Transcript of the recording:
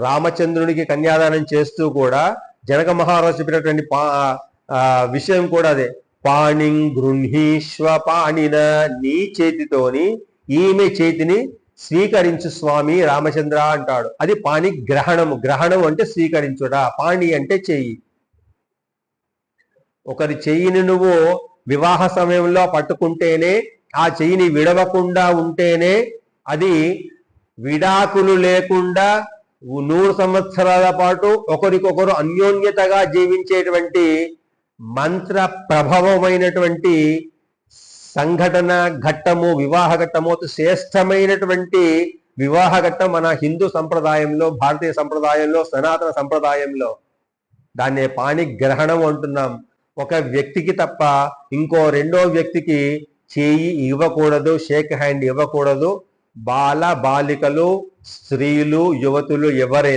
రామచంద్రునికి కన్యాదానం చేస్తూ కూడా జనక మహారాజు చెప్పినటువంటి విషయం కూడా అదే. పాణిం గృహీష్వ పాణిన, నీ చేతితోని ఈమె చేతిని స్వీకరించు స్వామి రామచంద్ర అంటాడు. అది పాణి గ్రహణము. గ్రహణం అంటే స్వీకరించుట, పాణి అంటే చెయ్యి. ఒకరి చెయ్యిని నువ్వు వివాహ సమయంలో పట్టుకుంటేనే, ఆ చెయ్యిని విడవకుండా ఉంటేనే అది విడాకులు లేకుండా 100 సంవత్సరాల పాటు ఒకరికొకరు అన్యోన్యతగా జీవించేటువంటి మంత్ర ప్రభావమైనటువంటి సంఘటన ఘట్టము, వివాహ ఘట్టము, శ్రేష్టమైనటువంటి వివాహ ఘట్టం మన హిందూ సంప్రదాయంలో, భారతీయ సంప్రదాయంలో, సనాతన సంప్రదాయంలో దాన్నే పాణి గ్రహణం అంటున్నాం. ఒక వ్యక్తికి తప్ప ఇంకో రెండో వ్యక్తికి చేయి ఇవ్వకూడదు, షేక్ హ్యాండ్ ఇవ్వకూడదు. బాల బాలికలు, స్త్రీలు, యువతులు ఎవరైనా